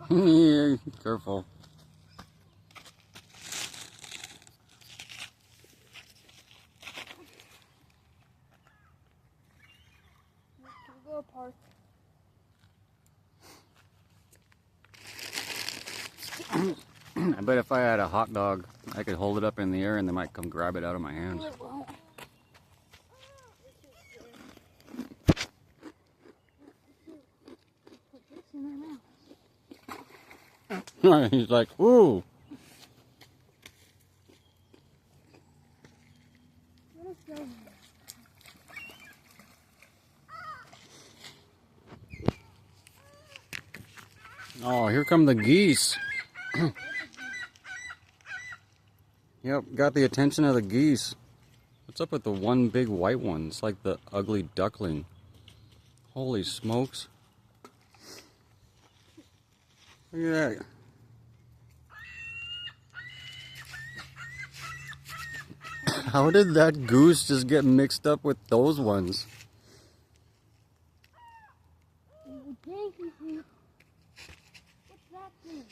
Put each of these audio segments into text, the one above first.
Yeah, careful. Go park. I bet if I had a hot dog, I could hold it up in the air and they might come grab it out of my hands. It won't. Put this in my mouth. He's like, ooh. Let us go. Oh, here come the geese. Yep, got the attention of the geese. What's up with the one big white one? It's like the ugly duckling. Holy smokes. Look at that. How did that goose just get mixed up with those ones? What's that thing?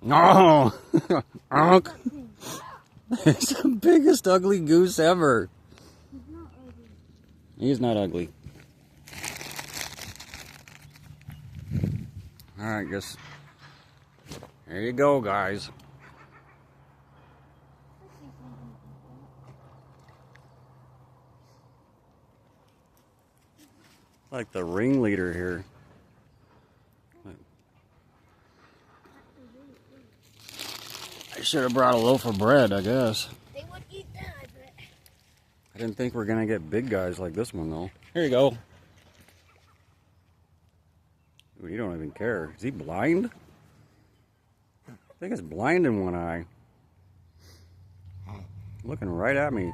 No! Onk. It's the biggest ugly goose ever. He's not ugly. He's not ugly. Alright, guess. There you go, guys. Like the ringleader here. I should have brought a loaf of bread, I guess. They would eat that, I bet. I didn't think we're gonna get big guys like this one, though. Here you go. Ooh, you don't even care. Is he blind? I think it's blind in one eye. Looking right at me.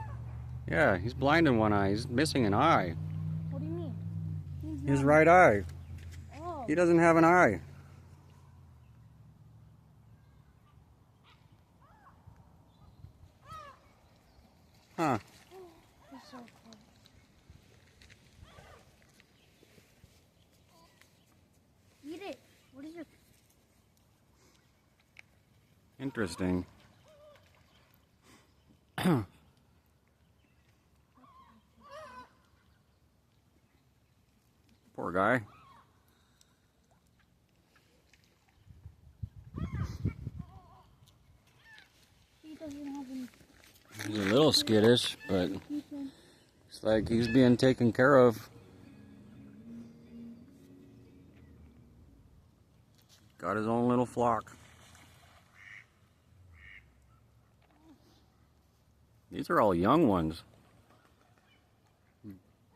Yeah, he's blind in one eye. He's missing an eye. What do you mean? His right eye. Oh. He doesn't have an eye. Huh. That's so funny. Eat it. What is it? Interesting. Poor guy. He doesn't have any. He's a little skittish, but it's like he's being taken care of. Got his own little flock. These are all young ones.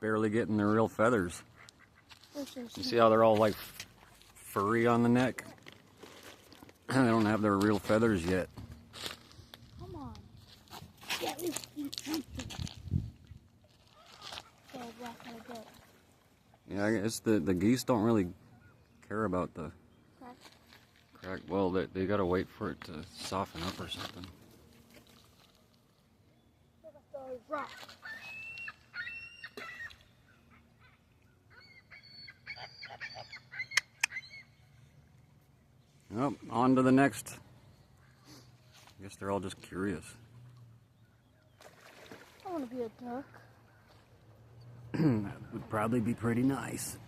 Barely getting their real feathers. You see how they're all like furry on the neck? They don't have their real feathers yet. Come on. Yeah, at least eat something. So black and a goat. Yeah, I guess the geese don't really care about the Crack. crack. Well, they gotta wait for it to soften up or something. Look at those rocks. Well, on to the next. I guess they're all just curious. I want to be a duck. That would probably be pretty nice.